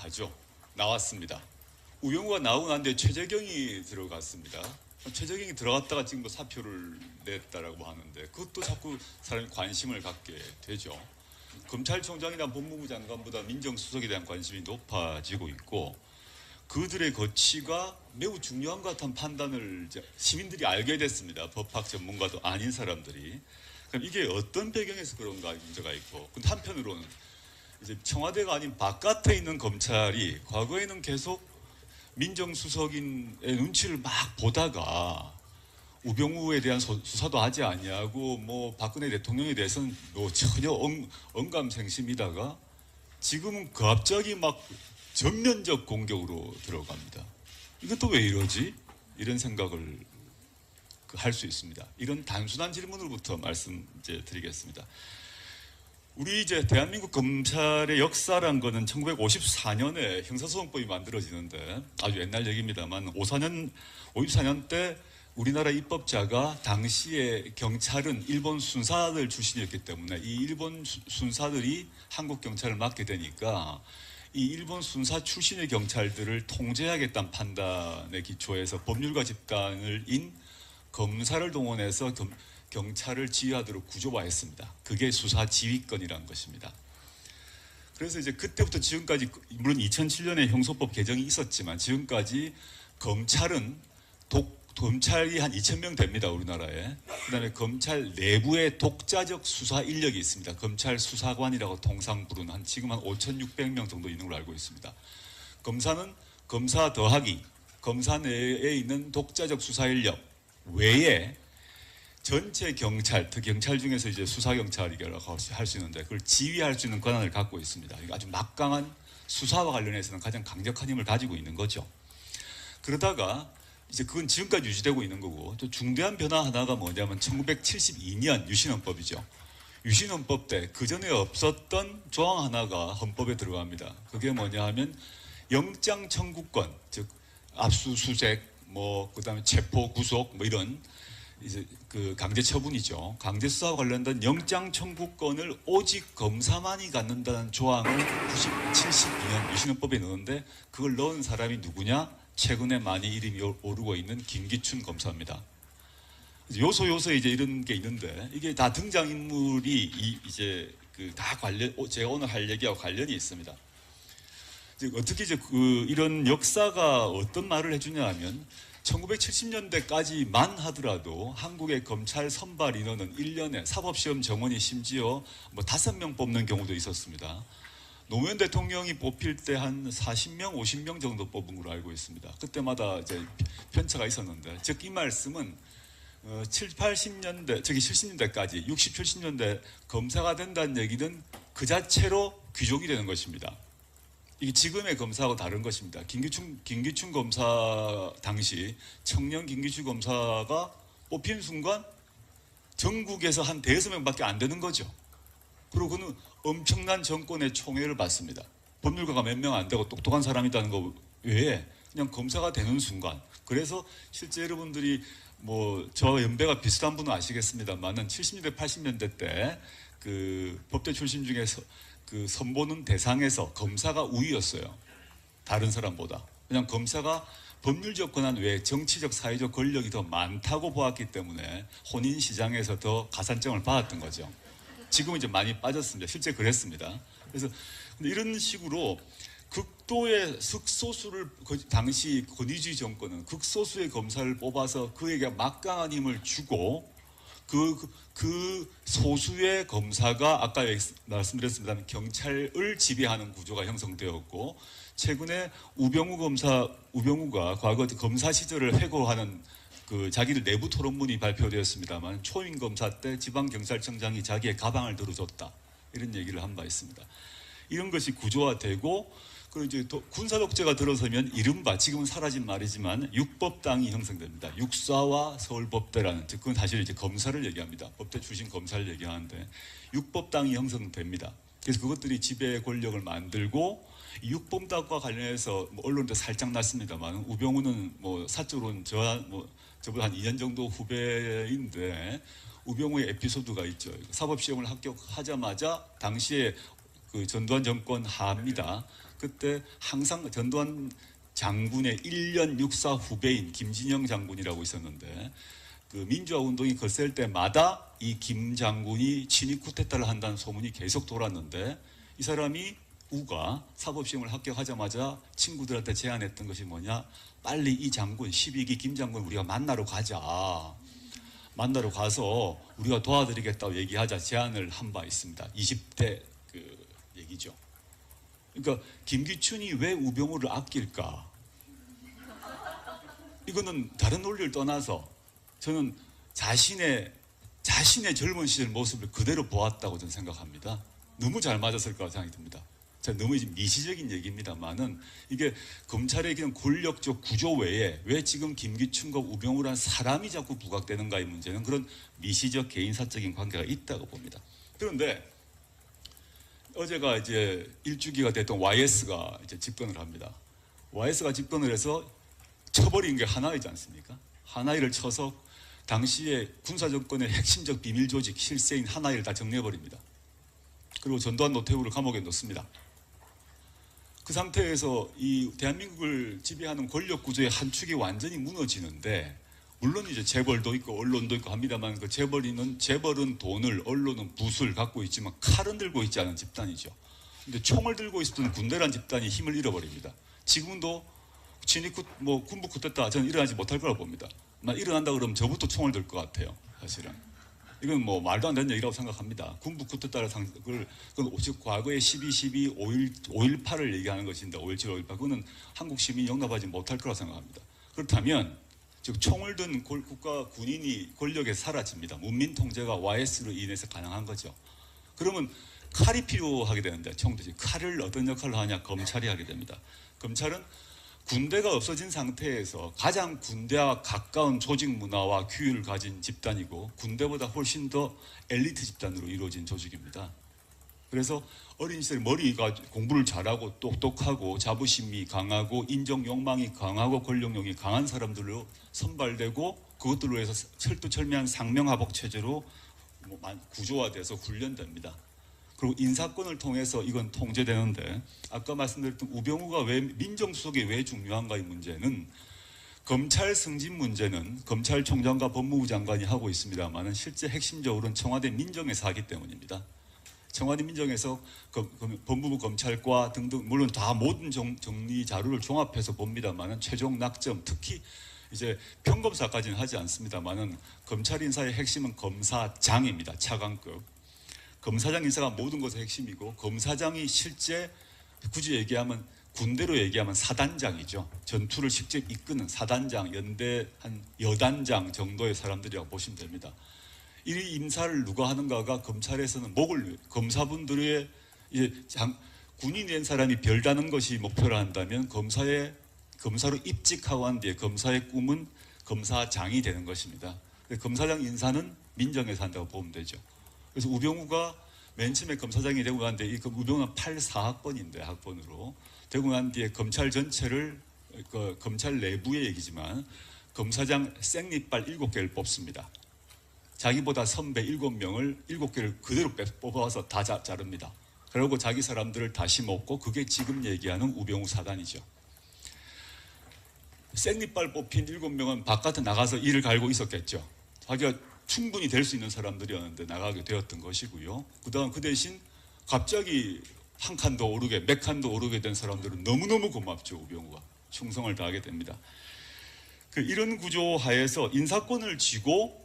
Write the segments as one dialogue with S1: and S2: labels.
S1: 하죠. 나왔습니다. 우병우가 나오고 난 뒤에 최재경이 들어갔습니다. 최재경이 들어갔다가 지금 뭐 사표를 냈다라고 하는데 그것도 자꾸 사람이 관심을 갖게 되죠. 검찰총장이나 법무부 장관보다 민정수석에 대한 관심이 높아지고 있고 그들의 거취가 매우 중요한 것 같은 판단을 이제 시민들이 알게 됐습니다. 법학 전문가도 아닌 사람들이. 그럼 이게 어떤 배경에서 그런가 문제가 있고, 근데 한편으로는 이제 청와대가 아닌 바깥에 있는 검찰이 과거에는 계속 민정수석인의 눈치를 막 보다가 우병우에 대한 수사도 하지 아니하고 뭐 박근혜 대통령에 대해서는 뭐 전혀 언감생심이다가 지금은 갑자기 막 전면적 공격으로 들어갑니다. 이것도 왜 이러지? 이런 생각을 할 수 있습니다. 이런 단순한 질문으로부터 말씀 이제 드리겠습니다. 우리 이제 대한민국 검찰의 역사란 거는 1954년에 형사소송법이 만들어지는데 아주 옛날 얘기입니다만 54년 때 우리나라 입법자가 당시에 경찰은 일본 순사들 출신이었기 때문에 이 일본 순사들이 한국 경찰을 맡게 되니까 이 일본 순사 출신의 경찰들을 통제하겠다는 판단에 기초해서 법률가 집단을 인 검사를 동원해서 경찰을 지휘하도록 구조화했습니다. 그게 수사 지휘권이라는 것입니다. 그래서 이제 그때부터 지금까지 물론 2007년에 형소법 개정이 있었지만 지금까지 검찰이 한 2,000명 됩니다. 우리나라에. 그다음에 검찰 내부에 독자적 수사 인력이 있습니다. 검찰 수사관이라고 통상 부르는 지금 한 5,600명 정도 있는 걸로 알고 있습니다. 검사는 검사 더하기 검사 내에 있는 독자적 수사 인력 외에 전체 경찰, 특히 경찰 중에서 이제 수사경찰이라고 할 수 있는데 그걸 지휘할 수 있는 권한을 갖고 있습니다. 아주 막강한 수사와 관련해서는 가장 강력한 힘을 가지고 있는 거죠. 그러다가 이제 그건 지금까지 유지되고 있는 거고 또 중대한 변화 하나가 뭐냐면 1972년 유신헌법이죠. 유신헌법 때 그전에 없었던 조항 하나가 헌법에 들어갑니다. 그게 뭐냐 하면 영장 청구권, 즉 압수수색, 뭐 그다음에 체포, 구속 뭐 이런 이제 그 강제 처분이죠. 강제 수사와 관련된 영장 청구권을 오직 검사만이 갖는다는 조항을 72년 유신헌법에 넣었는데 그걸 넣은 사람이 누구냐? 최근에 많이 이름이 오르고 있는 김기춘 검사입니다. 요소요소에 이제 이런 게 있는데 이게 다 등장인물이 이제 그 다 제가 오늘 할 얘기하고 관련이 있습니다. 어떻게 이제 이런 역사가 어떤 말을 해주냐 하면 1970년대까지만 하더라도 한국의 검찰 선발 인원은 1년에 사법시험 정원이 심지어 뭐 5명 뽑는 경우도 있었습니다. 노무현 대통령이 뽑힐 때 한 40명, 50명 정도 뽑은 걸로 알고 있습니다. 그때마다 이제 편차가 있었는데, 즉 이 말씀은 70년대까지 60, 70년대 검사가 된다는 얘기는 그 자체로 귀족이 되는 것입니다. 이게 지금의 검사하고 다른 것입니다. 김기춘 검사 당시 청년 김기춘 검사가 뽑힌 순간 전국에서 한 5명밖에 안 되는 거죠. 그리고 그는 엄청난 정권의 총애를 받습니다. 법률가가 몇 명 안 되고 똑똑한 사람이라는 거 외에 그냥 검사가 되는 순간. 그래서 실제 여러분들이 뭐 저 연배가 비슷한 분은 아시겠습니다만은 70년대 80년대 때 그 법대 출신 중에서 그 선보는 대상에서 검사가 우위였어요. 다른 사람보다. 그냥 검사가 법률적 권한 외에 정치적 사회적 권력이 더 많다고 보았기 때문에 혼인 시장에서 더 가산점을 받았던 거죠. 지금은 이제 많이 빠졌습니다. 실제 그랬습니다. 그래서 이런 식으로 극도의 극소수를 당시 권위주의 정권은 극소수의 검사를 뽑아서 그에게 막강한 힘을 주고 그 소수의 검사가 아까 말씀드렸습니다만 경찰을 지배하는 구조가 형성되었고 최근에 우병우가 과거 검사 시절을 회고하는 그 자기들 내부 토론문이 발표되었습니다만 초임 검사 때 지방경찰청장이 자기의 가방을 들어줬다 이런 얘기를 한 바 있습니다. 이런 것이 구조화되고 그리고 이제 군사 독재가 들어서면 이른바 지금은 사라진 말이지만 육법당이 형성됩니다. 육사와 서울법대라는 즉 그건 사실 이제 검사를 얘기합니다. 법대 출신 검사를 얘기하는데 육법당이 형성됩니다. 그래서 그것들이 지배 권력을 만들고 육법당과 관련해서 뭐 언론도 살짝 났습니다만 우병우는 뭐 사적으로는 저보다 한 2년 정도 후배인데 우병우의 에피소드가 있죠. 사법시험을 합격하자마자 당시에 그 전두환 정권 하입니다. 그때 항상 전두환 장군의 1년 육사 후배인 김진영 장군이라고 있었는데 그 민주화 운동이 거셀 때마다 이 김 장군이 친위 쿠데타를 한다는 소문이 계속 돌았는데 이 사람이 우가 사법시험을 합격하자마자 친구들한테 제안했던 것이 뭐냐, 빨리 이 장군 12기 김 장군 우리가 만나러 가자. 만나러 가서 우리가 도와드리겠다고 얘기하자 제안을 한 바 있습니다. 20대 그 얘기죠. 그러니까 김기춘이 왜 우병우를 아낄까? 이거는 다른 논리를 떠나서 저는 자신의 젊은 시절 모습을 그대로 보았다고 저는 생각합니다. 너무 잘 맞았을 거라고 생각이 듭니다. 너무 미시적인 얘기입니다만은 이게 검찰의 그냥 권력적 구조 외에 왜 지금 김기춘과 우병우라는 사람이 자꾸 부각되는가의 문제는 그런 미시적 개인사적인 관계가 있다고 봅니다. 그런데 어제가 이제 일주기가 됐던 YS가 이제 집권을 합니다. YS가 집권을 해서 쳐버린 게 하나이지 않습니까? 하나이를 쳐서 당시에 군사정권의 핵심적 비밀 조직 실세인 하나이를 다 정리해버립니다. 그리고 전두환 노태우를 감옥에 넣습니다. 그 상태에서 이 대한민국을 지배하는 권력 구조의 한 축이 완전히 무너지는데, 물론 이제 재벌도 있고 언론도 있고 합니다만 그 재벌은 돈을, 언론은 붓을 갖고 있지만 칼은 들고 있지 않은 집단이죠. 근데 총을 들고 있었던 군대란 집단이 힘을 잃어버립니다. 지금도 군부 쿠데타 저는 일어나지 못할 거라고 봅니다. 만 일어난다 그러면 저부터 총을 들 것 같아요. 사실은 이건 뭐 말도 안 되는 얘기라고 생각합니다. 군부 쿠데타를 과거에 12.12, 5.18을 얘기하는 것인데 5.17, 5.18 그거는 한국 시민이 용납하지 못할 거라고 생각합니다. 그렇다면 즉 총을 든 국가 군인이 권력에 사라집니다. 문민 통제가 YS로 인해서 가능한 거죠. 그러면 칼이 필요하게 되는데 총대지 칼을 어떤 역할을 하냐, 검찰이 하게 됩니다. 검찰은 군대가 없어진 상태에서 가장 군대와 가까운 조직 문화와 규율을 가진 집단이고 군대보다 훨씬 더 엘리트 집단으로 이루어진 조직입니다. 그래서 어린 시절 머리가 공부를 잘하고 똑똑하고 자부심이 강하고 인정 욕망이 강하고 권력욕이 강한 사람들로 선발되고 그것들로 해서 철두철미한 상명하복 체제로 구조화돼서 훈련됩니다. 그리고 인사권을 통해서 이건 통제되는데, 아까 말씀드렸던 우병우가 왜 민정수석이 왜 중요한가의 문제는, 검찰 승진 문제는 검찰총장과 법무부 장관이 하고 있습니다만 실제 핵심적으로는 청와대 민정에서 하기 때문입니다. 청와대 민정에서 법무부 검찰과 등등 물론 다 모든 정리 자료를 종합해서 봅니다만 최종 낙점, 특히 이제 평검사까지는 하지 않습니다만은 검찰 인사의 핵심은 검사장입니다. 차관급. 검사장 인사가 모든 것의 핵심이고, 검사장이 실제 굳이 얘기하면 군대로 얘기하면 사단장이죠. 전투를 직접 이끄는 사단장, 연대 한 여단장 정도의 사람들이라고 보시면 됩니다. 이 인사를 누가 하는가가 검찰에서는 검사분들의 군인이 된 사람이 별다는 것이 목표라 한다면 검사로 입직하고 한 뒤에 검사의 꿈은 검사장이 되는 것입니다. 검사장 인사는 민정에서 한다고 보면 되죠. 그래서 우병우가 맨 처음에 검사장이 되고 난 뒤에 우병우는 84학번인데 학번으로 되고 난 뒤에 검찰 전체를 검찰 내부의 얘기지만 검사장 생리빨 7개를 뽑습니다. 자기보다 선배 7명을 7개를 그대로 뽑아서 다 자릅니다. 그리고 자기 사람들을 다시 먹고 그게 지금 얘기하는 우병우 사단이죠. 생리빨 뽑힌 7명은 바깥에 나가서 일을 갈고 있었겠죠. 자기가 충분히 될 수 있는 사람들이었는데 나가게 되었던 것이고요. 그 대신 갑자기 한 칸도 오르게 몇 칸도 오르게 된 사람들은 너무너무 고맙죠. 우병우가 충성을 다하게 됩니다. 이런 구조 하에서 인사권을 쥐고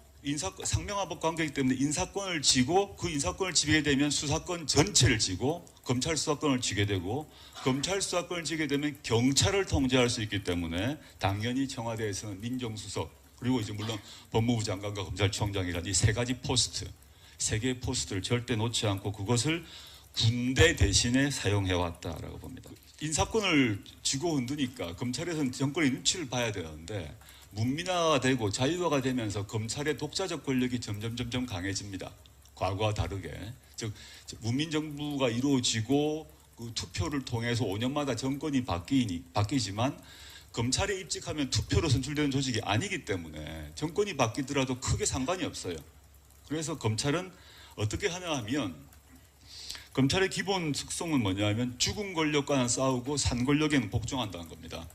S1: 상명하복 관계이기 때문에 인사권을 쥐고 그 인사권을 쥐게 되면 수사권 전체를 쥐고 검찰 수사권을 쥐게 되고 검찰 수사권을 쥐게 되면 경찰을 통제할 수 있기 때문에 당연히 청와대에서는 민정수석 그리고 이제 물론 법무부 장관과 검찰총장이라는 이 세 가지 포스트, 세 개의 포스트를 절대 놓지 않고 그것을 군대 대신에 사용해왔다라고 봅니다. 인사권을 쥐고 흔드니까 검찰에서는 정권의 눈치를 봐야 되는데 문민화되고 자유화가 되면서 검찰의 독자적 권력이 점점 강해집니다. 과거와 다르게. 즉 문민정부가 이루어지고 그 투표를 통해서 5년마다 정권이 바뀌지만 검찰에 입직하면 투표로 선출되는 조직이 아니기 때문에 정권이 바뀌더라도 크게 상관이 없어요. 그래서 검찰은 어떻게 하냐 하면 검찰의 기본 특성은 뭐냐면 죽은 권력과는 싸우고 산 권력에는 복종한다는 겁니다.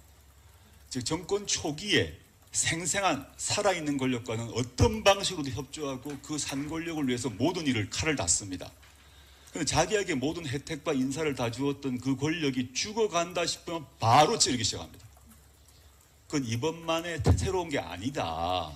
S1: 즉 정권 초기에 생생한 살아있는 권력과는 어떤 방식으로도 협조하고 그 산 권력을 위해서 모든 일을 칼을 닫습니다. 근데 자기에게 모든 혜택과 인사를 다 주었던 그 권력이 죽어간다 싶으면 바로 찌르기 시작합니다. 그건 이번만에 새로운 게 아니다.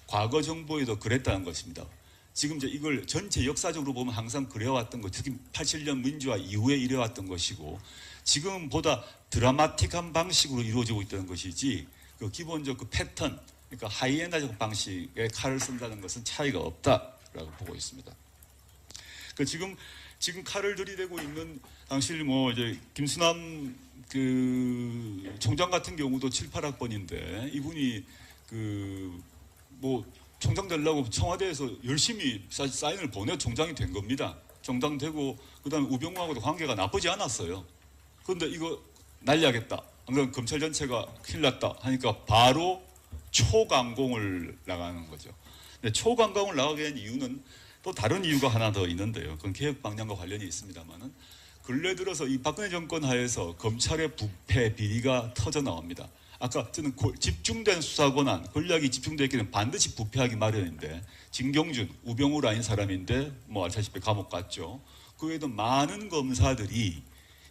S1: 과거 정부에도 그랬다는 것입니다. 지금 이걸 전체 역사적으로 보면 항상 그래왔던 것, 특히 87년 민주화 이후에 이래왔던 것이고 지금보다 드라마틱한 방식으로 이루어지고 있다는 것이지 그 기본적 그 패턴, 그러니까 하이에나적 방식의 칼을 쓴다는 것은 차이가 없다라고 보고 있습니다. 그 지금 칼을 들이대고 있는 당시 뭐 이제 김수남 그 총장 같은 경우도 7, 8학번인데 이분이 그 뭐 총장 되려고 청와대에서 열심히 사인을 보내 총장이 된 겁니다. 총장 되고 그다음에 우병우하고도 관계가 나쁘지 않았어요. 그런데 이거 날려야겠다. 안 그러면 검찰 전체가 큰일 났다 하니까 바로 초강공을 나가는 거죠. 근데 초강공을 나가게 된 이유는 또 다른 이유가 하나 더 있는데요. 그건 개혁 방향과 관련이 있습니다만은 근래 들어서 이 박근혜 정권 하에서 검찰의 부패 비리가 터져 나옵니다. 아까 저는 집중된 수사 권한, 권력이 집중되어 있기는 반드시 부패하기 마련인데 진경준, 우병우 라인 사람인데 뭐 알다시피 감옥 갔죠. 그 외에도 많은 검사들이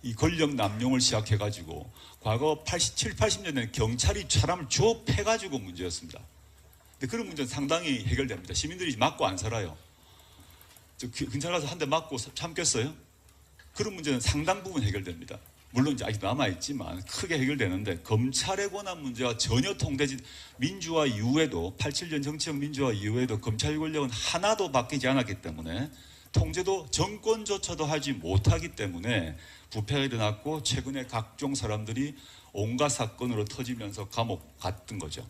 S1: 이 권력 남용을 시작해가지고 과거 87, 80년대는 경찰이 사람을 조업해가지고 문제였습니다. 근데 그런 문제는 상당히 해결됩니다. 시민들이 맞고 안 살아요. 경찰 가서 한 대 맞고 참겠어요? 그런 문제는 상당 부분 해결됩니다. 물론 이제 아직 남아있지만 크게 해결되는데 검찰의 권한 문제와 전혀 통되지 민주화 이후에도 87년 정치적 민주화 이후에도 검찰 권력은 하나도 바뀌지 않았기 때문에 통제도 정권조차도 하지 못하기 때문에 부패가 일어났고 최근에 각종 사람들이 온갖 사건으로 터지면서 감옥 갔던 거죠.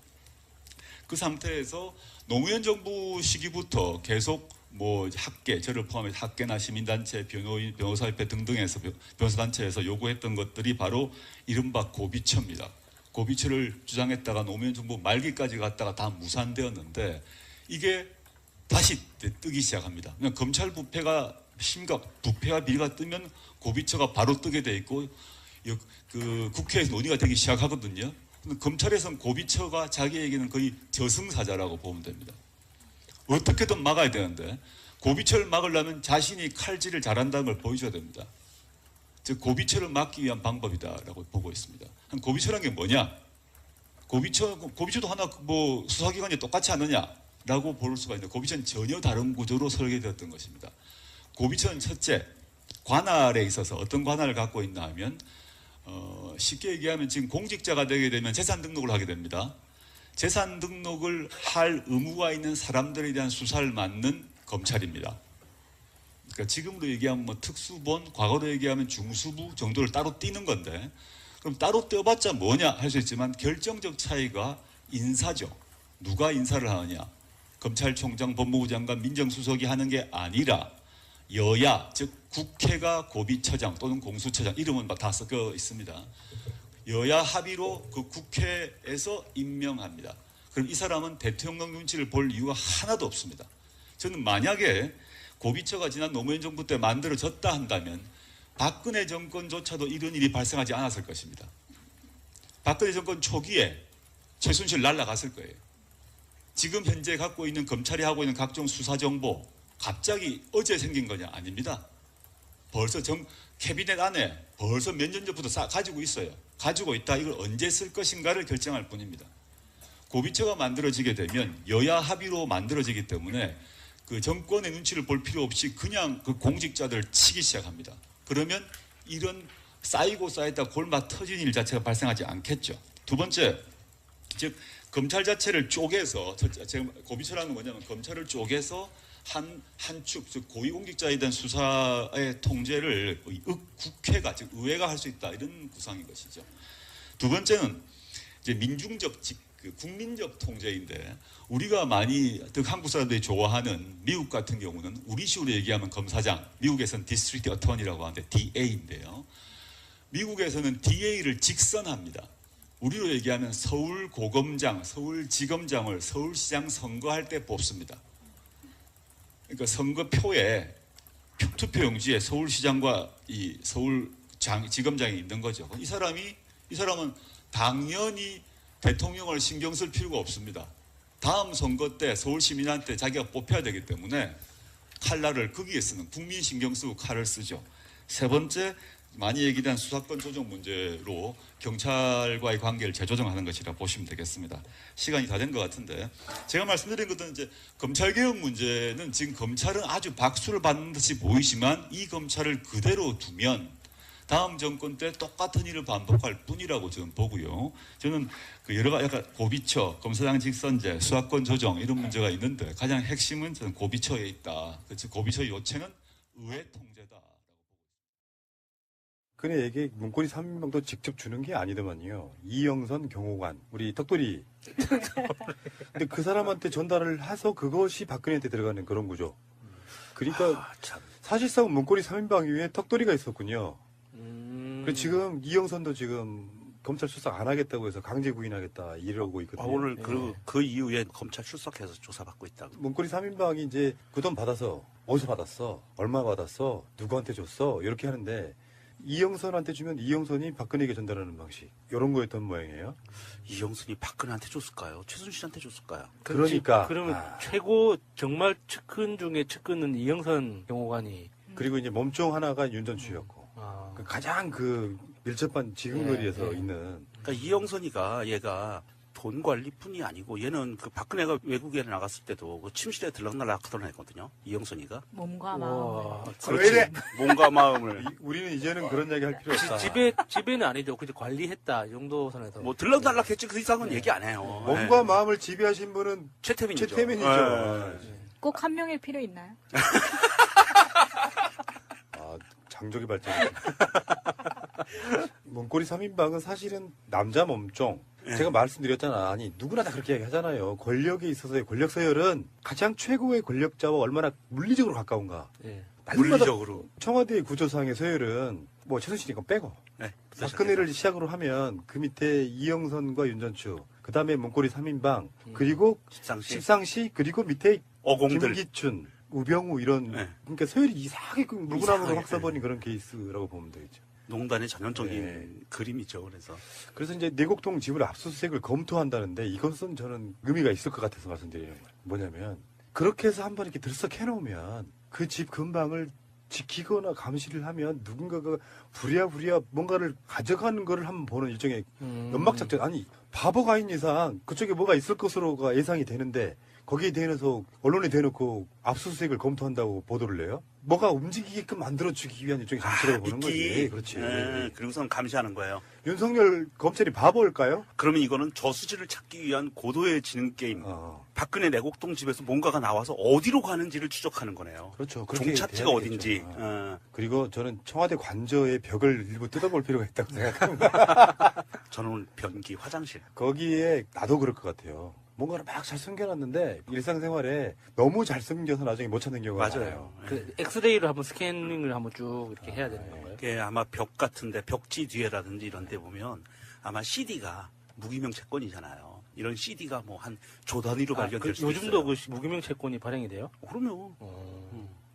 S1: 그 상태에서 노무현 정부 시기부터 계속 뭐 학계, 저를 포함해서 학계나 시민단체, 변호인, 변호사협회 등등에서 변호사단체에서 요구했던 것들이 바로 이른바 고비처입니다. 고비처를 주장했다가 노무현 정부 말기까지 갔다가 다 무산되었는데 이게 다시 뜨기 시작합니다. 그냥 검찰 부패가 부패와 비리가 뜨면 고비처가 바로 뜨게 돼 있고 그 국회에서 논의가 되기 시작하거든요. 근데 검찰에서는 고비처가 자기에게는 거의 저승사자라고 보면 됩니다. 어떻게든 막아야 되는데 고비처를 막으려면 자신이 칼질을 잘한다는 걸 보여줘야 됩니다. 즉 고비처를 막기 위한 방법이다라고 보고 있습니다. 고비처라는 게 뭐냐? 고비처도 하나 뭐 수사기관이 똑같지 않느냐라고 볼 수가 있는데 고비처는 전혀 다른 구조로 설계되었던 것입니다. 고비처는 첫째, 관할에 있어서 어떤 관할을 갖고 있나 하면 쉽게 얘기하면 지금 공직자가 되게 되면 재산 등록을 하게 됩니다. 재산 등록을 할 의무가 있는 사람들에 대한 수사를 맡는 검찰입니다. 그러니까 지금으로 얘기하면 뭐 특수본, 과거로 얘기하면 중수부 정도를 따로 띄는 건데 그럼 따로 떼어봤자 뭐냐 할 수 있지만 결정적 차이가 인사죠. 누가 인사를 하느냐. 검찰총장, 법무부 장관, 민정수석이 하는 게 아니라 여야, 즉 국회가 고비처장 또는 공수처장 이름은 다 섞여 있습니다. 여야 합의로 그 국회에서 임명합니다. 그럼 이 사람은 대통령 눈치를 볼 이유가 하나도 없습니다. 저는 만약에 고비처가 지난 노무현 정부 때 만들어졌다 한다면 박근혜 정권조차도 이런 일이 발생하지 않았을 것입니다. 박근혜 정권 초기에 최순실 날아갔을 거예요. 지금 현재 갖고 있는 검찰이 하고 있는 각종 수사 정보 갑자기 어제 생긴 거냐? 아닙니다. 벌써 캐비넷 안에 벌써 몇 년 전부터 가지고 있어요. 가지고 있다. 이걸 언제 쓸 것인가를 결정할 뿐입니다. 고비처가 만들어지게 되면 여야 합의로 만들어지기 때문에 그 정권의 눈치를 볼 필요 없이 그냥 그 공직자들을 치기 시작합니다. 그러면 이런 쌓이고 쌓였다 골마 터진 일 자체가 발생하지 않겠죠. 두 번째, 즉 검찰 자체를 쪼개서 제가 고비처라는 건 뭐냐면 검찰을 쪼개서 한 축, 즉 고위공직자에 대한 수사의 통제를 국회가, 즉 의회가 할 수 있다 이런 구상인 것이죠. 두 번째는 이제 민중적, 국민적 통제인데 우리가 많이 한국 사람들이 좋아하는 미국 같은 경우는 우리식으로 얘기하면 검사장, 미국에서는 디스트릭트 어터니라고 하는데 DA인데요. 미국에서는 DA를 직선합니다. 우리로 얘기하면 서울고검장, 서울지검장을 서울시장 선거할 때 뽑습니다. 그러니까 선거표에 투표용지에 서울시장과 이 지검장이 있는 거죠. 이 사람은 당연히 대통령을 신경 쓸 필요가 없습니다. 다음 선거 때 서울 시민한테 자기가 뽑혀야 되기 때문에 칼날을 거기에 쓰는, 국민 신경 쓰고 칼을 쓰죠. 세 번째, 많이 얘기된 수사권 조정 문제로 경찰과의 관계를 재조정하는 것이라 보시면 되겠습니다. 시간이 다 된 것 같은데, 제가 말씀드린 것은 이제 검찰개혁 문제는 지금 검찰은 아주 박수를 받는 듯이 보이지만 이 검찰을 그대로 두면 다음 정권 때 똑같은 일을 반복할 뿐이라고 저는 보고요. 저는 그 여러 가지 약간 고비처, 검사장 직선제, 수사권 조정 이런 문제가 있는데 가장 핵심은 저는 고비처에 있다. 그래서 고비처의 요체는 의회 통제다.
S2: 근데 이게 문고리 3인방도 직접 주는 게 아니더만요. 이영선 경호관, 우리 턱돌이. 근데 그 사람한테 전달을 해서 그것이 박근혜한테 들어가는 그런 구조. 그러니까 사실상 문고리 3인방 위에 턱돌이가 있었군요. 그래서 지금 이영선도 지금 검찰 출석 안 하겠다고 해서 강제 구인하겠다 이러고 있거든요.
S3: 오늘 그 이후에 검찰 출석해서 조사받고 있다고.
S2: 문고리 3인방이 이제 그 돈 받아서 어디서 받았어? 얼마 받았어? 누구한테 줬어? 이렇게 하는데 이영선한테 주면 이영선이 박근혜에게 전달하는 방식. 이런 거였던 모양이에요.
S3: 이영순이 박근혜한테 줬을까요? 최순실한테 줬을까요?
S2: 그러니까.
S4: 그러면 최고 정말 측근 중에 측근은 이영선 경호관이.
S2: 그리고 이제 몸종 하나가 윤전추였고.
S4: 아.
S2: 가장 그 밀접한 지근거리에서
S4: 네.
S2: 있는.
S3: 그러니까 이영선이가 얘가 돈 관리뿐이 아니고 얘는 그 박근혜가 외국에 나갔을 때도 그 침실에 들락날락 하던 애거든요. 이영선이가.
S5: 몸과
S4: 와.
S5: 마음을.
S2: 왜 이래?
S3: 몸과 마음을.
S2: 우리는 이제는 그런 얘기 할 필요 없다.
S4: 집에는 아니죠. 근데 관리했다 이 정도 선에서.
S3: 뭐 들락날락 했지 그 이상은 얘기 안 해요.
S2: 몸과
S3: 네.
S2: 마음을 지배하신 분은
S3: 최태민이죠.
S2: 최태민이죠.
S3: 네.
S5: 꼭 한 명일 필요 있나요?
S2: 아, 장족의 발전. 문고리 3인방은 사실은 남자 몸종. 제가 말씀드렸잖아. 아니, 누구나 다 그렇게 얘기하잖아요. 권력에 있어서의 권력 서열은 가장 최고의 권력자와 얼마나 물리적으로 가까운가.
S4: 예.
S3: 물리적으로.
S2: 청와대의 구조상의 서열은 뭐 최순실이 건 빼고.
S3: 네.
S2: 박근혜를 시작으로 하면 그 밑에 이영선과 윤전추, 그 다음에 문고리 3인방, 그리고 십상시, 그리고 밑에
S3: 어공들.
S2: 김기춘, 우병우 이런,
S3: 네.
S2: 그러니까 서열이 이상하게 물구나무로
S3: 이상하게,
S2: 확 써버린 그런 케이스라고 보면 되겠죠.
S3: 농단의 전형적인
S2: 네.
S3: 그림이죠.
S2: 그래서 이제 내곡동 집을 압수수색을 검토한다는데 이것은 저는 의미가 있을 것 같아서 말씀드리는 거예요. 뭐냐면 그렇게 해서 한번 이렇게 들썩해놓으면 그 집 근방을 지키거나 감시를 하면 누군가가 부랴부랴 뭔가를 가져가는 거를 한번 보는 일종의 연막작전. 아니 바보가 아닌 이상 그쪽에 뭐가 있을 것으로가 예상이 되는데 거기에 대해서 언론에 대놓고 압수수색을 검토한다고 보도를 내요? 뭐가 움직이게끔 만들어주기 위한 일종의 감시라고 보는 거지. 그렇지.
S3: 네. 그리고선 감시하는 거예요.
S2: 윤석열 검찰이 바보일까요?
S3: 그러면 이거는 저수지를 찾기 위한 고도의 지능 게임. 박근혜 내곡동 집에서 뭔가가 나와서 어디로 가는지를 추적하는 거네요.
S2: 그렇죠. 그렇게
S3: 종착지가
S2: 돼야
S3: 어딘지.
S2: 되겠죠. 그리고 저는 청와대 관저의 벽을 일부 뜯어볼 필요가 있다고 생각합니다.
S3: 저는 변기 화장실.
S2: 거기에 나도 그럴 것 같아요. 뭔가를 막 잘 숨겨놨는데 일상생활에 너무 잘 숨겨서 나중에 못 찾는 경우가
S3: 맞아요.
S2: 많아요.
S4: 그 엑스레이로 한번 스캐닝을 한번 쭉 이렇게 해야 되는 건가요?
S3: 그게 아마 벽 같은데 벽지 뒤에라든지 이런 데 보면 아마 CD가 무기명 채권이잖아요. 이런 CD가 뭐 한 조 단위로 발견될 수도 있어요.
S4: 요즘도 그 무기명 채권이 발행이 돼요?
S3: 그러면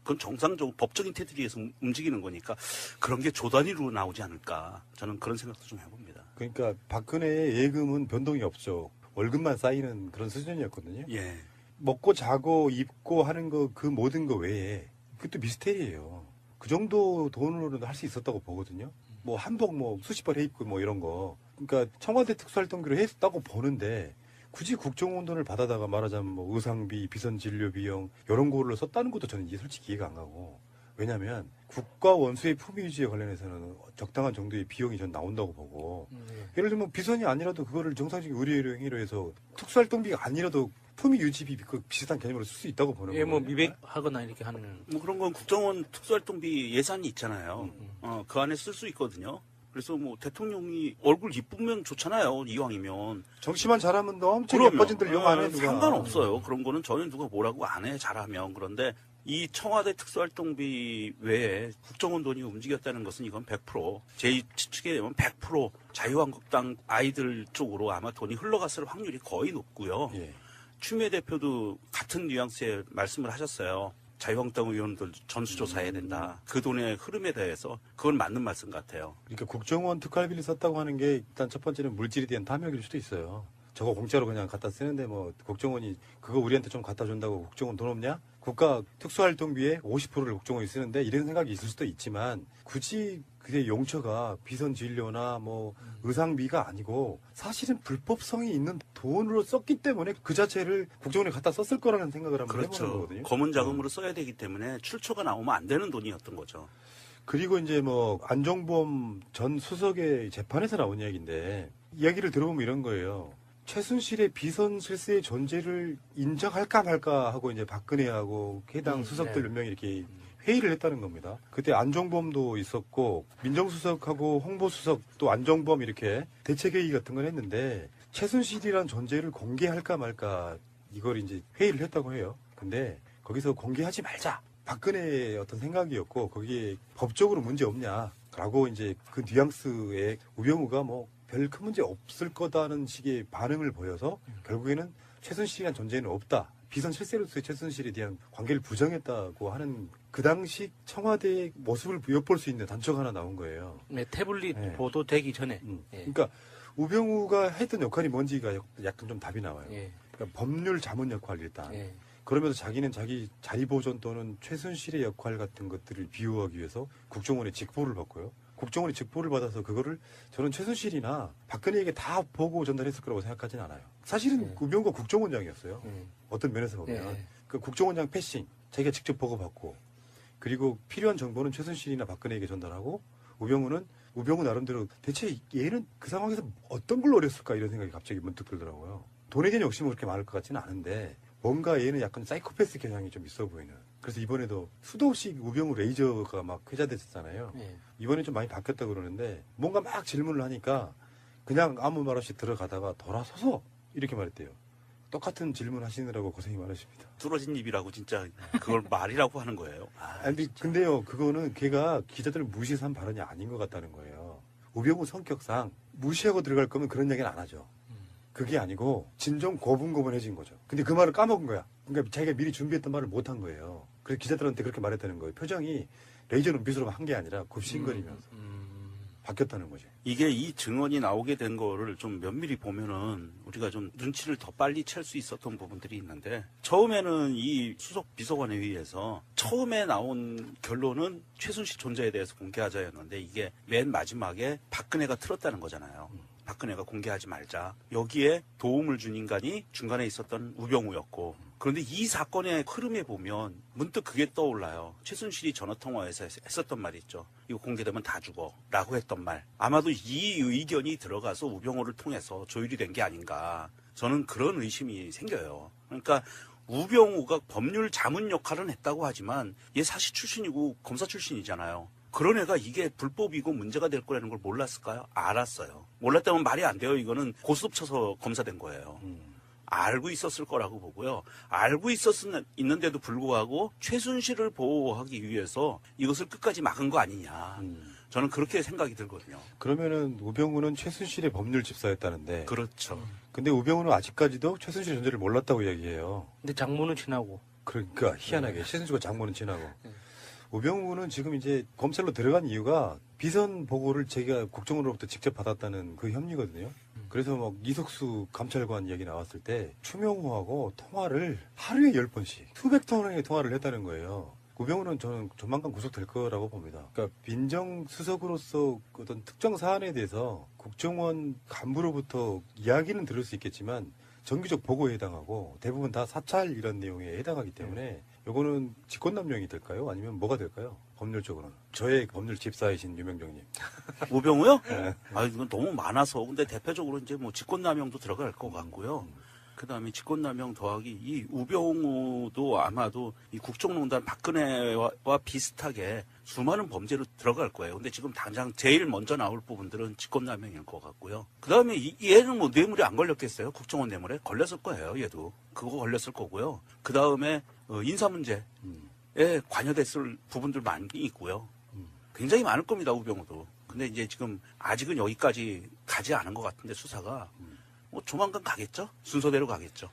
S3: 그건 정상적으로 법적인 테두리에서 움직이는 거니까 그런 게 조 단위로 나오지 않을까. 저는 그런 생각도 좀 해봅니다.
S2: 그러니까 박근혜의 예금은 변동이 없죠. 월급만 쌓이는 그런 수준이었거든요.
S3: 예.
S2: 먹고 자고 입고 하는 거 그 모든 거 외에 그것도 미스테리예요. 그 정도 돈으로는 할 수 있었다고 보거든요. 뭐 한복 뭐 수십 벌 해입고 뭐 이런 거. 그러니까 청와대 특수활동비로 했다고 보는데 굳이 국정원 돈을 받아다가 말하자면 뭐 의상비, 비선 진료 비용 이런 거를 썼다는 것도 저는 이게 솔직히 이해가 안 가고. 왜냐하면 국가 원수의 품위 유지에 관련해서는 적당한 정도의 비용이 전 나온다고 보고 예를 들면 비선이 아니라도 그거를 정상적인 의료행위로 해서 특수활동비가 아니라도 품위 유지비 그 비슷한 개념으로 쓸 수 있다고 보는 거예요.
S4: 예, 뭐 미백하거나 이렇게 하는.
S3: 뭐 그런 건 국정원 특수활동비 예산이 있잖아요. 그 안에 쓸 수 있거든요. 그래서 뭐 대통령이 얼굴 이쁘면 좋잖아요. 이왕이면.
S2: 정치만 잘하면 너 엄청
S3: 그러면,
S2: 예뻐진들 용 안 해 누가.
S3: 상관없어요. 그런 거는 전혀 누가 뭐라고 안 해. 잘하면. 그런데 이 청와대 특수활동비 외에 국정원 돈이 움직였다는 것은 이건 100% 제 추측에 되면 100% 자유한국당 아이들 쪽으로 아마 돈이 흘러갔을 확률이 거의 높고요.
S2: 예.
S3: 추미애 대표도 같은 뉘앙스의 말씀을 하셨어요. 자유한국당 의원들 전수조사해야 된다. 그 돈의 흐름에 대해서 그건 맞는 말씀 같아요.
S2: 그러니까 국정원 특활비를 썼다고 하는 게 일단 첫 번째는 물질에 대한 탐욕일 수도 있어요. 저거 공짜로 그냥 갖다 쓰는데 뭐 국정원이 그거 우리한테 좀 갖다 준다고 국정원 돈 없냐? 국가 특수활동비의 50%를 국정원이 쓰는데 이런 생각이 있을 수도 있지만 굳이 그게 용처가 비선 진료나 뭐 의상비가 아니고 사실은 불법성이 있는 돈으로 썼기 때문에 그 자체를 국정원에 갖다 썼을 거라는 생각을 한번 해보는
S3: 그렇죠.
S2: 거거든요.
S3: 검은 자금으로 써야 되기 때문에 출처가 나오면 안 되는 돈이었던 거죠.
S2: 그리고 이제 뭐 안종범 전 수석의 재판에서 나온 이야기인데 이야기를 들어보면 이런 거예요. 최순실의 비선 실세의 존재를 인정할까 말까 하고 이제 박근혜하고 해당 수석들 몇 명이 이렇게 회의를 했다는 겁니다. 그때 안종범도 있었고 민정수석하고 홍보수석 또 안종범 이렇게 대책회의 같은 걸 했는데 최순실이란 존재를 공개할까 말까 이걸 이제 회의를 했다고 해요. 근데 거기서 공개하지 말자. 박근혜의 어떤 생각이었고 거기에 법적으로 문제 없냐라고 이제 그 뉘앙스에 우병우가 뭐 별 큰 문제 없을 거다는 식의 반응을 보여서 결국에는 최순실이란 존재는 없다. 비선 실세로서의 최순실에 대한 관계를 부정했다고 하는 그 당시 청와대의 모습을 엿볼 수 있는 단초가 하나 나온 거예요.
S4: 네, 태블릿
S2: 네.
S4: 보도되기 전에. 예.
S2: 그러니까 우병우가 했던 역할이 뭔지가 약간 좀 답이 나와요.
S4: 예.
S2: 그러니까 법률 자문 역할 일단.
S4: 예.
S2: 그러면서 자기는 자기 자리 보존 또는 최순실의 역할 같은 것들을 비유하기 위해서 국정원의 직보를 받고요. 국정원이 직보를 받아서 그거를 저는 최순실이나 박근혜에게 다 보고 전달했을 거라고 생각하진 않아요. 사실은 우병우가 국정원장이었어요. 어떤 면에서 보면.
S4: 예.
S2: 그 국정원장 패싱 자기가 직접 보고받고 그리고 필요한 정보는 최순실이나 박근혜에게 전달하고 우병우 나름대로 대체 얘는 그 상황에서 어떤 걸 노렸을까 이런 생각이 갑자기 문득 들더라고요. 돈에 대한 욕심은 그렇게 많을 것 같지는 않은데 뭔가 얘는 약간 사이코패스 경향이 좀 있어 보이는. 그래서 이번에도 수도 없이 우병우 레이저가 막 회자됐었잖아요.
S4: 예.
S2: 이번에 좀 많이 바뀌었다 그러는데 뭔가 막 질문을 하니까 그냥 아무 말 없이 들어가다가 돌아서서 이렇게 말했대요. 똑같은 질문 하시느라고 고생이 많으십니다.
S3: 뚫어진 입이라고 진짜 그걸 말이라고 하는 거예요.
S2: 근데요, 그거는 걔가 기자들을 무시해서 한 발언이 아닌 것 같다는 거예요. 우병우 성격상 무시하고 들어갈 거면 그런 얘기는 안 하죠. 그게 아니고 진정 고분고분해진 거죠. 근데 그 말을 까먹은 거야. 그러니까 자기가 미리 준비했던 말을 못 한 거예요. 그래서 기자들한테 그렇게 말했다는 거예요. 표정이 레이저 눈빛으로 한 게 아니라 굽신거리면서 바뀌었다는 거죠.
S3: 이게 이 증언이 나오게 된 거를 좀 면밀히 보면은 우리가 좀 눈치를 더 빨리 챌 수 있었던 부분들이 있는데 처음에는 이 수석 비서관에 의해서 처음에 나온 결론은 최순실 존재에 대해서 공개하자였는데 이게 맨 마지막에 박근혜가 틀었다는 거잖아요. 박근혜가 공개하지 말자. 여기에 도움을 준 인간이 중간에 있었던 우병우였고 그런데 이 사건의 흐름에 보면 문득 그게 떠올라요. 최순실이 전화통화에서 했었던 말이 있죠. 이거 공개되면 다 죽어 라고 했던 말. 아마도 이 의견이 들어가서 우병우를 통해서 조율이 된 게 아닌가. 저는 그런 의심이 생겨요. 그러니까 우병우가 법률 자문 역할은 했다고 하지만 얘 사시 출신이고 검사 출신이잖아요. 그런 애가 이게 불법이고 문제가 될 거라는 걸 몰랐을까요? 알았어요. 몰랐다면 말이 안 돼요. 이거는 고스톱 쳐서 검사된 거예요. 알고 있었을 거라고 보고요. 알고 있는데도 불구하고 최순실을 보호하기 위해서 이것을 끝까지 막은 거 아니냐. 저는 그렇게 생각이 들거든요.
S2: 그러면은 우병우는 최순실의 법률 집사였다는데.
S3: 그렇죠.
S2: 근데 우병우는 아직까지도 최순실 존재를 몰랐다고 이야기해요.
S4: 근데 장모는 친하고.
S2: 그러니까 희한하게 최순실과 장모는 친하고. 우병우는 지금 이제 검찰로 들어간 이유가 비선 보고를 제가 국정원으로부터 직접 받았다는 그 혐의거든요. 그래서 막 이석수 감찰관 얘기 나왔을 때 추명호하고 통화를 하루에 10번씩 수백 통화의 통화를 했다는 거예요. 우병우는 저는 조만간 구속될 거라고 봅니다. 그러니까 민정수석으로서 어떤 특정 사안에 대해서 국정원 간부로부터 이야기는 들을 수 있겠지만 정기적 보고에 해당하고 대부분 다 사찰 이런 내용에 해당하기 때문에 요거는 직권남용이 될까요? 아니면 뭐가 될까요? 법률적으로는. 저의 법률 집사이신 유명정님.
S3: 우병우요?
S2: 네.
S3: 아, 이건 너무 많아서. 근데 대표적으로 이제 뭐 직권남용도 들어갈 것 같고요. 그 다음에 직권남용 더하기 이 우병우도 아마도 이 국정농단 박근혜와 비슷하게 수많은 범죄로 들어갈 거예요. 근데 지금 당장 제일 먼저 나올 부분들은 직권남용일 것 같고요. 그 다음에 얘는 뭐 뇌물이 안 걸렸겠어요? 국정원 뇌물에? 걸렸을 거예요, 얘도. 그거 걸렸을 거고요. 그 다음에 인사 문제에 관여됐을 부분들 많이 있고요. 굉장히 많을 겁니다, 우병우도. 근데 이제 지금 아직은 여기까지 가지 않은 것 같은데 수사가 뭐 조만간 가겠죠? 순서대로 가겠죠.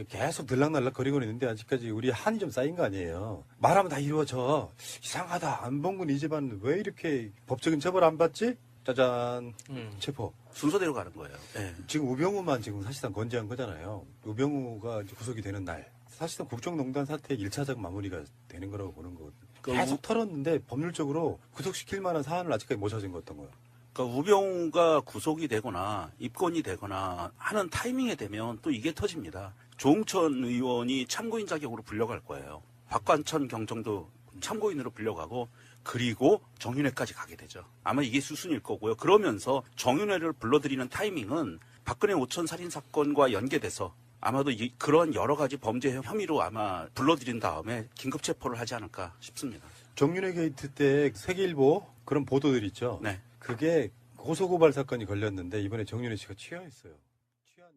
S2: 계속 들락날락 거리고 있는데 아직까지 우리 한이 좀 쌓인 거 아니에요. 말하면 다 이루어져. 이상하다. 안봉근 이 집안 왜 이렇게 법적인 처벌 안 받지? 짜잔. 체포.
S3: 순서대로 가는 거예요. 예.
S2: 지금 우병우만 지금 사실상 건재한 거잖아요. 우병우가 이제 구속이 되는 날. 사실상 국정농단 사태 1차적 마무리가 되는 거라고 보는 거거든요. 계속 털었는데 법률적으로 구속시킬 만한 사안을 아직까지 못 찾은 거 어떤 거예요?
S3: 그러니까 우병우가 구속이 되거나 입건이 되거나 하는 타이밍에 되면 또 이게 터집니다. 조응천 의원이 참고인 자격으로 불려갈 거예요. 박관천 경정도 참고인으로 불려가고 그리고 정윤회까지 가게 되죠. 아마 이게 수순일 거고요. 그러면서 정윤회를 불러들이는 타이밍은 박근혜 5천 살인 사건과 연계돼서 아마도 그런 여러 가지 범죄 혐의로 아마 불러들인 다음에 긴급 체포를 하지 않을까 싶습니다.
S2: 정윤회 게이트 때 세계일보 그런 보도들 있죠.
S3: 네.
S2: 그게 고소고발 사건이 걸렸는데 이번에 정윤회 씨가 취하했어요. 취한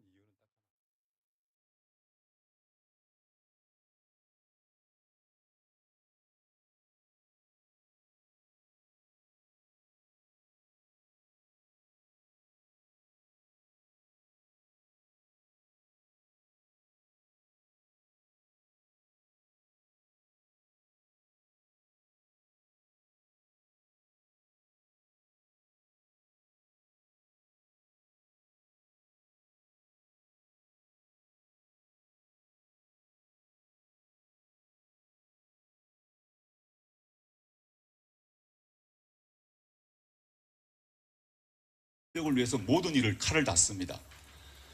S2: 이유는
S1: 을 위해서 모든 일을 칼을 닫습니다.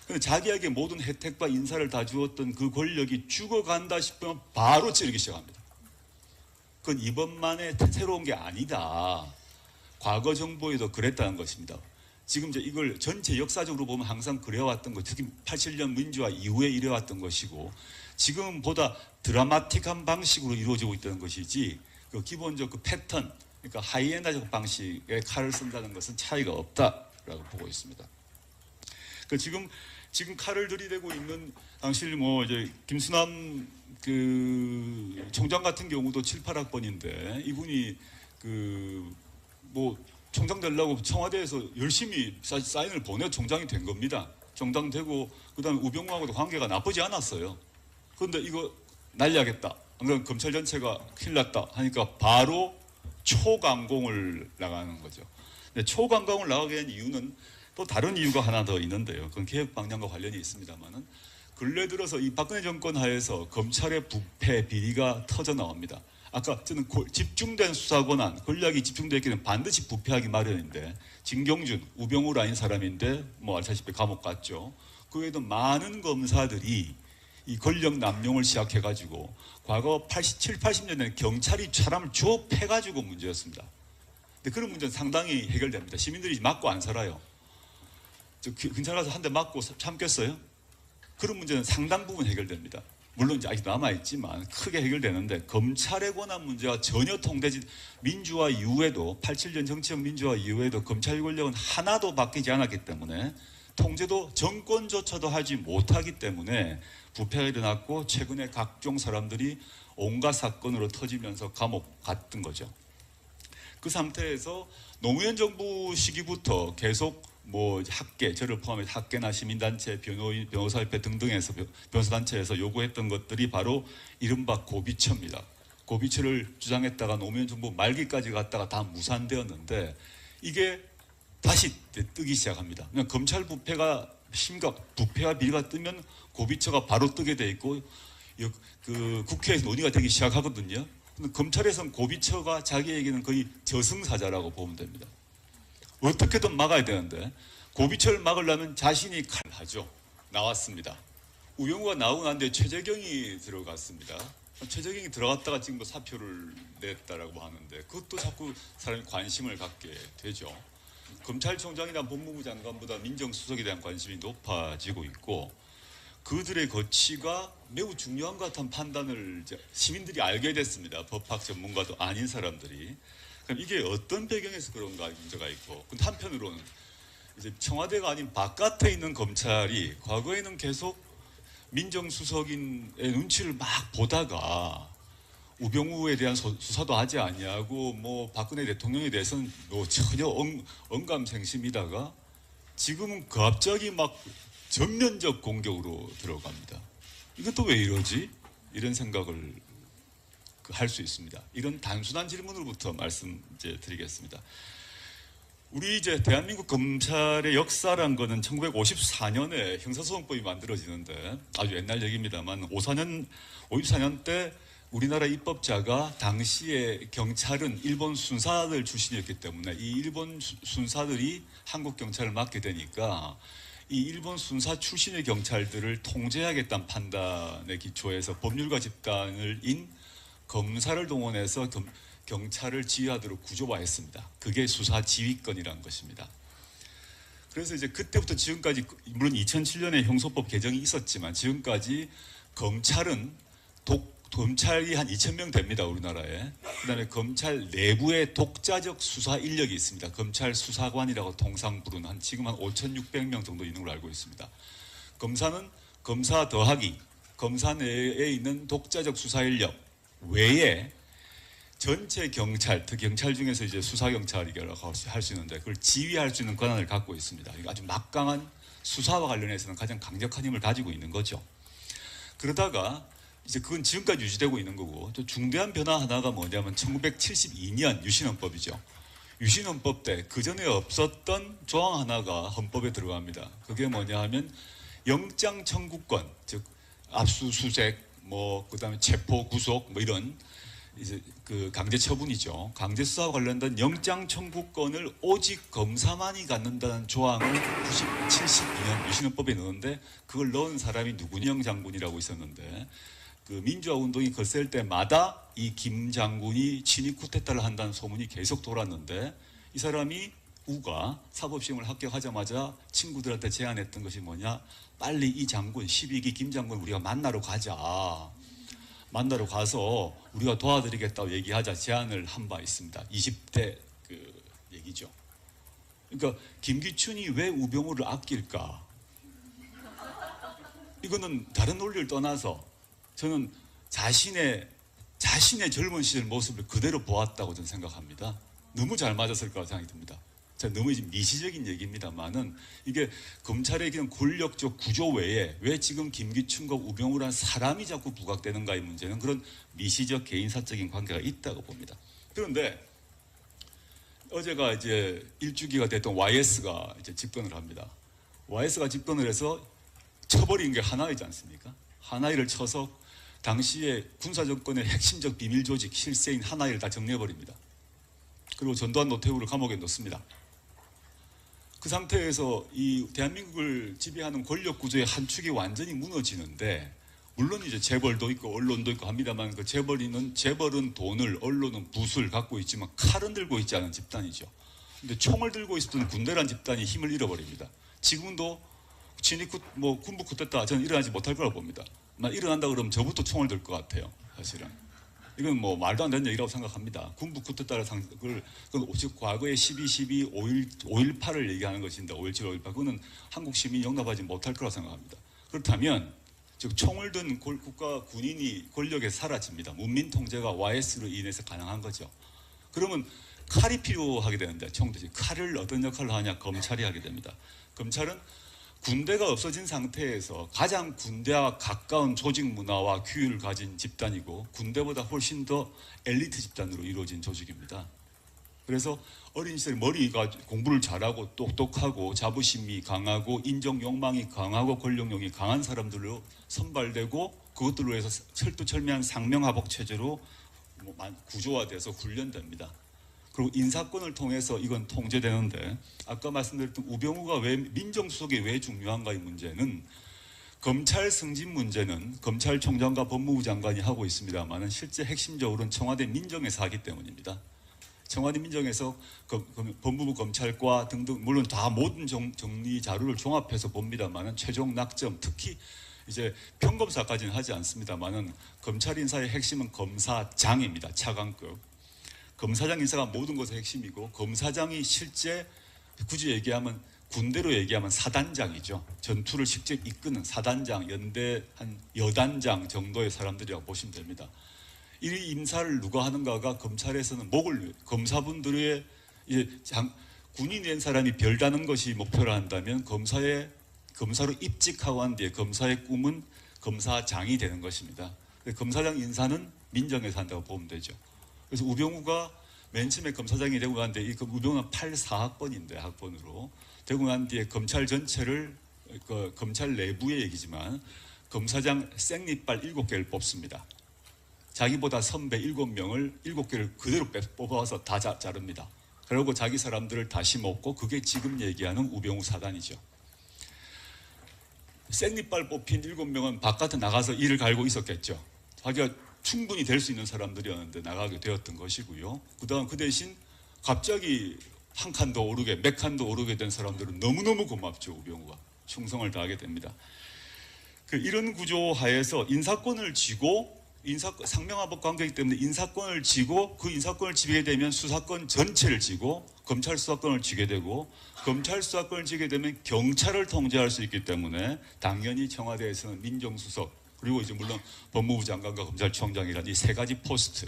S1: 근데 자기에게 모든 혜택과 인사를 다 주었던 그 권력이 죽어간다 싶으면 바로 찌르기 시작합니다. 그건 이번만에 새로운 게 아니다. 과거 정부에도 그랬다는 것입니다. 지금 이걸 전체 역사적으로 보면 항상 그래왔던 것, 특히 87년 민주화 이후에 이래왔던 것이고 지금은 보다 드라마틱한 방식으로 이루어지고 있다는 것이지 그 기본적 그 패턴, 그러니까 하이에나적 방식의 칼을 쓴다는 것은 차이가 없다라고 보고 있습니다. 그 지금 칼을 들이대고 있는 당시 이제 김수남 그 총장 같은 경우도 7, 8학번인데 이분이 총장 되려고 청와대에서 열심히 사인을 보내 총장이 된 겁니다. 총장 되고 그다음에 우병우하고도 관계가 나쁘지 않았어요. 그런데 이거 날려야겠다. 안 그러면 검찰 전체가 큰일 났다 하니까 바로 초강공을 나가는 거죠. 근데 초강공을 나가게 된 이유는 또 다른 이유가 하나 더 있는데요. 그건 개혁 방향과 관련이 있습니다만은 근래 들어서 이 박근혜 정권 하에서 검찰의 부패 비리가 터져 나옵니다. 아까 저는 집중된 수사 권한, 권력이 집중되어 있기는 반드시 부패하기 마련인데 진경준, 우병우 라인 사람인데 알다시피 감옥 갔죠. 그 외에도 많은 검사들이 이 권력 남용을 시작해가지고 과거 87, 80년대는 경찰이 사람을 조업해가지고 문제였습니다. 근데 그런 문제는 상당히 해결됩니다. 시민들이 맞고 안 살아요. 경찰 가서 한 대 맞고 참겠어요? 그런 문제는 상당 부분 해결됩니다. 물론 이제 아직 남아있지만 크게 해결되는데 검찰의 권한 문제가 전혀 통되지 민주화 이후에도 87년 정치적 민주화 이후에도 검찰 권력은 하나도 바뀌지 않았기 때문에 통제도 정권조차도 하지 못하기 때문에 부패가 일어났고 최근에 각종 사람들이 온갖 사건으로 터지면서 감옥 갔던 거죠. 그 상태에서 노무현 정부 시기부터 계속 학계, 저를 포함해서 학계나 시민단체, 변호인, 변호사협회 등등에서 변호사단체에서 요구했던 것들이 바로 이른바 고비처입니다. 고비처를 주장했다가 노무현 정부 말기까지 갔다가 다 무산되었는데 이게 다시 뜨기 시작합니다. 그냥 검찰 부패가 부패와 비리가 뜨면 고비처가 바로 뜨게 돼 있고 국회에서 논의가 되기 시작하거든요. 근데 검찰에서는 고비처가 자기에게는 거의 저승사자라고 보면 됩니다. 어떻게든 막아야 되는데 고비처를 막으려면 자신이 칼하죠. 나왔습니다. 우병우가 나오고 난 뒤에 최재경이 들어갔습니다. 최재경이 들어갔다가 지금 사표를 냈다라고 하는데 그것도 자꾸 사람이 관심을 갖게 되죠. 검찰총장이나 법무부 장관보다 민정수석에 대한 관심이 높아지고 있고 그들의 거취가 매우 중요한 것 같은 판단을 시민들이 알게 됐습니다. 법학 전문가도 아닌 사람들이. 그럼 이게 어떤 배경에서 그런가 문제가 있고 근데 한편으로는 이제 청와대가 아닌 바깥에 있는 검찰이 과거에는 계속 민정수석인의 눈치를 막 보다가 우병우에 대한 수사도 하지 아니하고 박근혜 대통령에 대해서는 전혀 언감생심이다가 지금은 갑자기 막 전면적 공격으로 들어갑니다. 이것도 왜 이러지? 이런 생각을 할 수 있습니다. 이런 단순한 질문으로부터 말씀드리겠습니다. 우리 이제 대한민국 검찰의 역사란 거는 1954년에 형사소송법이 만들어지는데 아주 옛날 얘기입니다만 54년 때 우리나라 입법자가 당시에 경찰은 일본 순사들 출신이었기 때문에 이 일본 순사들이 한국 경찰을 맡게 되니까 이 일본 순사 출신의 경찰들을 통제하겠다는 판단에 기초해서 법률가 집단을 인 검사를 동원해서 경찰을 지휘하도록 구조화했습니다. 그게 수사 지휘권이라는 것입니다. 그래서 이제 그때부터 지금까지 물론 2007년에 형소법 개정이 있었지만 지금까지 검찰은 검찰이 한 2,000명 됩니다. 우리나라에. 그다음에 검찰 내부에 독자적 수사 인력이 있습니다. 검찰 수사관이라고 통상 부르는 지금 한 5,600명 정도 있는 걸로 알고 있습니다. 검사는 검사 더하기 검사 내에 있는 독자적 수사 인력 외에 전체 경찰, 특히 경찰 중에서 이제 수사경찰이라고 할 수 있는데 그걸 지휘할 수 있는 권한을 갖고 있습니다. 아주 막강한 수사와 관련해서는 가장 강력한 힘을 가지고 있는 거죠. 그러다가 이제 그건 지금까지 유지되고 있는 거고 또 중대한 변화 하나가 뭐냐면 1972년 유신헌법이죠. 유신헌법 때 그전에 없었던 조항 하나가 헌법에 들어갑니다. 그게 뭐냐 하면 영장 청구권, 즉 압수수색, 그다음에 체포, 구속 이런 이제 그 강제 처분이죠. 강제 수사와 관련된 영장 청구권을 오직 검사만이 갖는다는 조항을 72년 유신헌법에 넣었는데 그걸 넣은 사람이 누구녕 장군이라고 있었는데 그 민주화 운동이 거셀 때마다 이 김 장군이 친위 쿠데타를 한다는 소문이 계속 돌았는데 이 사람이 우가 사법시험을 합격하자마자 친구들한테 제안했던 것이 뭐냐? 빨리 이 장군 12기 김 장군 우리가 만나러 가자. 만나러 가서 우리가 도와드리겠다고 얘기하자 제안을 한 바 있습니다. 20대 그 얘기죠. 그러니까 김기춘이 왜 우병우를 아낄까? 이거는 다른 논리를 떠나서 저는 자신의 젊은 시절 모습을 그대로 보았다고 저는 생각합니다. 너무 잘 맞았을 거라 생각이 듭니다. 너무 미시적인 얘기입니다만은 이게 검찰의 그냥 권력적 구조 외에 왜 지금 김기춘과 우병우라는 사람이 자꾸 부각되는가의 문제는 그런 미시적 개인사적인 관계가 있다고 봅니다. 그런데 어제가 이제 일주기가 됐던 YS가 이제 집권을 합니다. YS가 집권을 해서 쳐버린 게 하나이지 않습니까? 하나이를 쳐서 당시에 군사정권의 핵심적 비밀 조직 실세인 하나이를 다 정리해버립니다. 그리고 전두환 노태우를 감옥에 넣습니다. 그 상태에서 이 대한민국을 지배하는 권력 구조의 한 축이 완전히 무너지는데 물론 이제 재벌도 있고 언론도 있고 합니다만 그 재벌은 돈을 언론은 붓을 갖고 있지만 칼은 들고 있지 않은 집단이죠. 근데 총을 들고 있었던 군대란 집단이 힘을 잃어버립니다. 지금도 군부 쿠데타 저는 일어나지 못할 거라고 봅니다. 일어난다 그러면 저부터 총을 들 것 같아요. 사실은. 이건 말도 안 되는 얘기라고 생각합니다. 군부 쿠데타를 즉 과거에 12.12, 5.18을 얘기하는 것인데 5.17, 5.18 그거는 한국 시민이 용납하지 못할 거라고 생각합니다. 그렇다면 즉 총을 든 국가 군인이 권력에 사라집니다. 문민 통제가 YS로 인해서 가능한 거죠. 그러면 칼이 필요하게 되는데 총대지 칼을 어떤 역할을 하냐? 검찰이 하게 됩니다. 검찰은 군대가 없어진 상태에서 가장 군대와 가까운 조직 문화와 규율을 가진 집단이고 군대보다 훨씬 더 엘리트 집단으로 이루어진 조직입니다. 그래서 어린 시절 머리가 공부를 잘하고 똑똑하고 자부심이 강하고 인정 욕망이 강하고 권력욕이 강한 사람들로 선발되고 그것들로 해서 철두철미한 상명하복 체제로 구조화돼서 훈련됩니다. 그리고 인사권을 통해서 이건 통제되는데 아까 말씀드렸던 우병우가 왜 민정수석이 왜 중요한가의 문제는 검찰 승진 문제는 검찰총장과 법무부 장관이 하고 있습니다만 실제 핵심적으로는 청와대 민정에서 하기 때문입니다. 청와대 민정에서 법무부 검찰과 등등 물론 다 모든 정리 자료를 종합해서 봅니다만 최종 낙점 특히 이제 평검사까지는 하지 않습니다만 검찰 인사의 핵심은 검사장입니다. 차관급. 검사장 인사가 모든 것의 핵심이고 검사장이 실제 굳이 얘기하면 군대로 얘기하면 사단장이죠. 전투를 직접 이끄는 사단장, 연대 한 여단장 정도의 사람들이라고 보시면 됩니다. 이 인사를 누가 하는가가 검찰에서는 검사분들의 군인이 된 사람이 별다는 것이 목표라 한다면 검사로 입직하고 한 뒤에 검사의 꿈은 검사장이 되는 것입니다. 검사장 인사는 민정에서 한다고 보면 되죠. 그래서 우병우가 맨 처음에 검사장이 되고 난 뒤에 이 우병우는 84학번인데 학번으로 되고 난 뒤에 검찰 전체를 검찰 내부의 얘기지만 검사장 생리빨 7개를 뽑습니다. 자기보다 선배 7명을 7개를 그대로 뽑아서 다 자릅니다. 그리고 자기 사람들을 다시 먹고 그게 지금 얘기하는 우병우 사단이죠. 생리빨 뽑힌 7명은 바깥에 나가서 일을 갈고 있었겠죠. 자기가 충분히 될 수 있는 사람들이었는데 나가게 되었던 것이고요. 그다음 그 대신 갑자기 한 칸도 오르게 몇 칸도 오르게 된 사람들은 너무너무 고맙죠. 우병우가 충성을 다하게 됩니다. 이런 구조 하에서 인사권을 쥐고 상명하복 관계이기 때문에 인사권을 쥐고 그 인사권을 쥐게 되면 수사권 전체를 쥐고 검찰 수사권을 쥐게 되고 검찰 수사권을 쥐게 되면 경찰을 통제할 수 있기 때문에 당연히 청와대에서는 민정수석 그리고 이제 물론 법무부 장관과 검찰총장이라는 이 세 가지 포스트,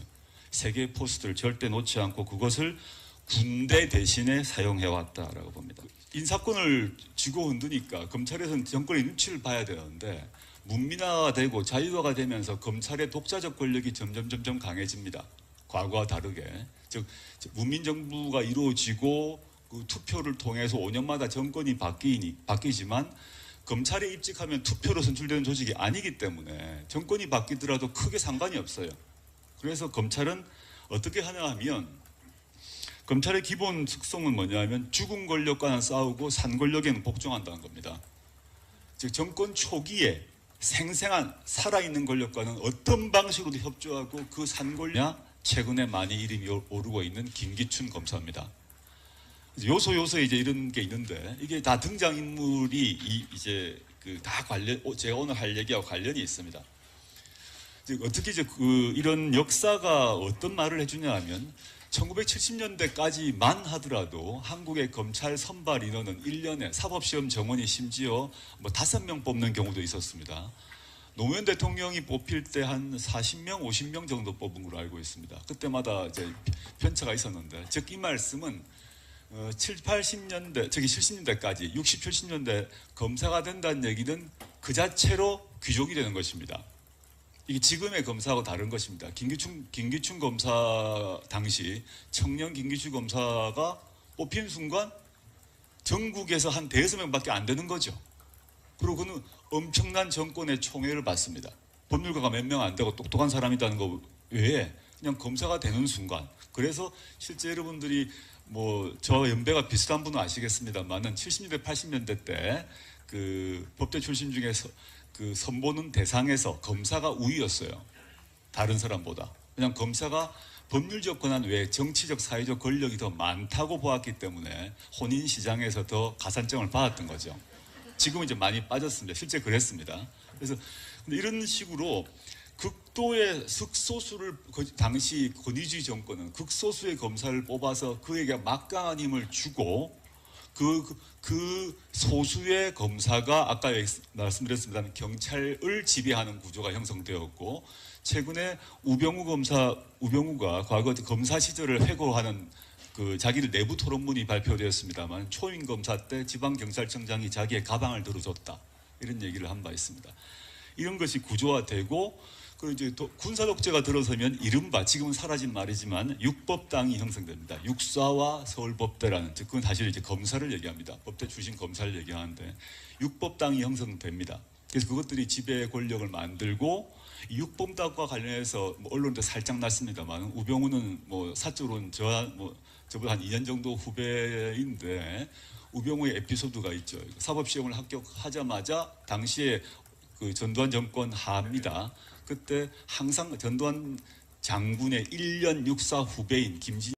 S1: 세 개의 포스트를 절대 놓지 않고 그것을 군대 대신에 사용해왔다라고 봅니다. 인사권을 쥐고 흔드니까 검찰에서는 정권의 눈치를 봐야 되는데 문민화가 되고 자유화가 되면서 검찰의 독자적 권력이 점점 강해집니다. 과거와 다르게. 즉 문민정부가 이루어지고 그 투표를 통해서 5년마다 정권이 바뀌지만 검찰에 입직하면 투표로 선출되는 조직이 아니기 때문에 정권이 바뀌더라도 크게 상관이 없어요. 그래서 검찰은 어떻게 하냐 하면 검찰의 기본 특성은 뭐냐 하면 죽은 권력과는 싸우고 산 권력에는 복종한다는 겁니다. 즉 정권 초기에 생생한 살아있는 권력과는 어떤 방식으로도 협조하고 그 산 권력 최근에 많이 이름이 오르고 있는 김기춘 검사입니다. 요소에 이제 이런 게 있는데 이게 다 등장인물이 이제 다 제가 오늘 할 얘기하고 관련이 있습니다. 즉 어떻게 이제 이런 역사가 어떤 말을 해주냐 하면 1970년대까지만 하더라도 한국의 검찰 선발 인원은 1년에 사법시험 정원이 심지어 5명 뽑는 경우도 있었습니다. 노무현 대통령이 뽑힐 때 한 40명, 50명 정도 뽑은 걸로 알고 있습니다. 그때마다 이제 편차가 있었는데, 즉 이 말씀은 70년대까지 60, 70년대 검사가 된다는 얘기는 그 자체로 귀족이 되는 것입니다. 이게 지금의 검사하고 다른 것입니다. 김기춘 검사 당시 청년 김기춘 검사가 뽑힌 순간 전국에서 한 5명밖에 안 되는 거죠. 그리고 그는 엄청난 정권의 총애를 받습니다. 법률가가 몇 명 안 되고 똑똑한 사람이라는 거 외에 그냥 검사가 되는 순간. 그래서 실제 여러분들이 저 연배가 비슷한 분은 아시겠습니다만은 70년대 80년대 때 그 법대 출신 중에서 그 선보는 대상에서 검사가 우위였어요. 다른 사람보다. 그냥 검사가 법률적 권한 외에 정치적 사회적 권력이 더 많다고 보았기 때문에 혼인 시장에서 더 가산점을 받았던 거죠. 지금은 이제 많이 빠졌습니다. 실제 그랬습니다. 그래서 근데 이런 식으로 극도의 극소수를 당시 권위주의 정권은 극소수의 검사를 뽑아서 그에게 막강한 힘을 주고 그 소수의 검사가 아까 말씀드렸습니다만 경찰을 지배하는 구조가 형성되었고 최근에 우병우가 과거 검사 시절을 회고하는 그 자기들 내부 토론문이 발표되었습니다만 초임 검사 때 지방경찰청장이 자기의 가방을 들어줬다 이런 얘기를 한 바 있습니다. 이런 것이 구조화되고 그 이제 군사 독재가 들어서면 이른바 지금은 사라진 말이지만 육법당이 형성됩니다. 육사와 서울법대라는 즉 그건 사실 이제 검사를 얘기합니다. 법대 출신 검사를 얘기하는데 육법당이 형성됩니다. 그래서 그것들이 지배 권력을 만들고 이 육법당과 관련해서 언론도 살짝 났습니다만 우병우는 사적으로는 저보다 한 2년 정도 후배인데 우병우의 에피소드가 있죠. 사법시험을 합격하자마자 당시에 그 전두환 정권 하입니다. 그때 항상 전두환 장군의 1년 육사 후배인 김진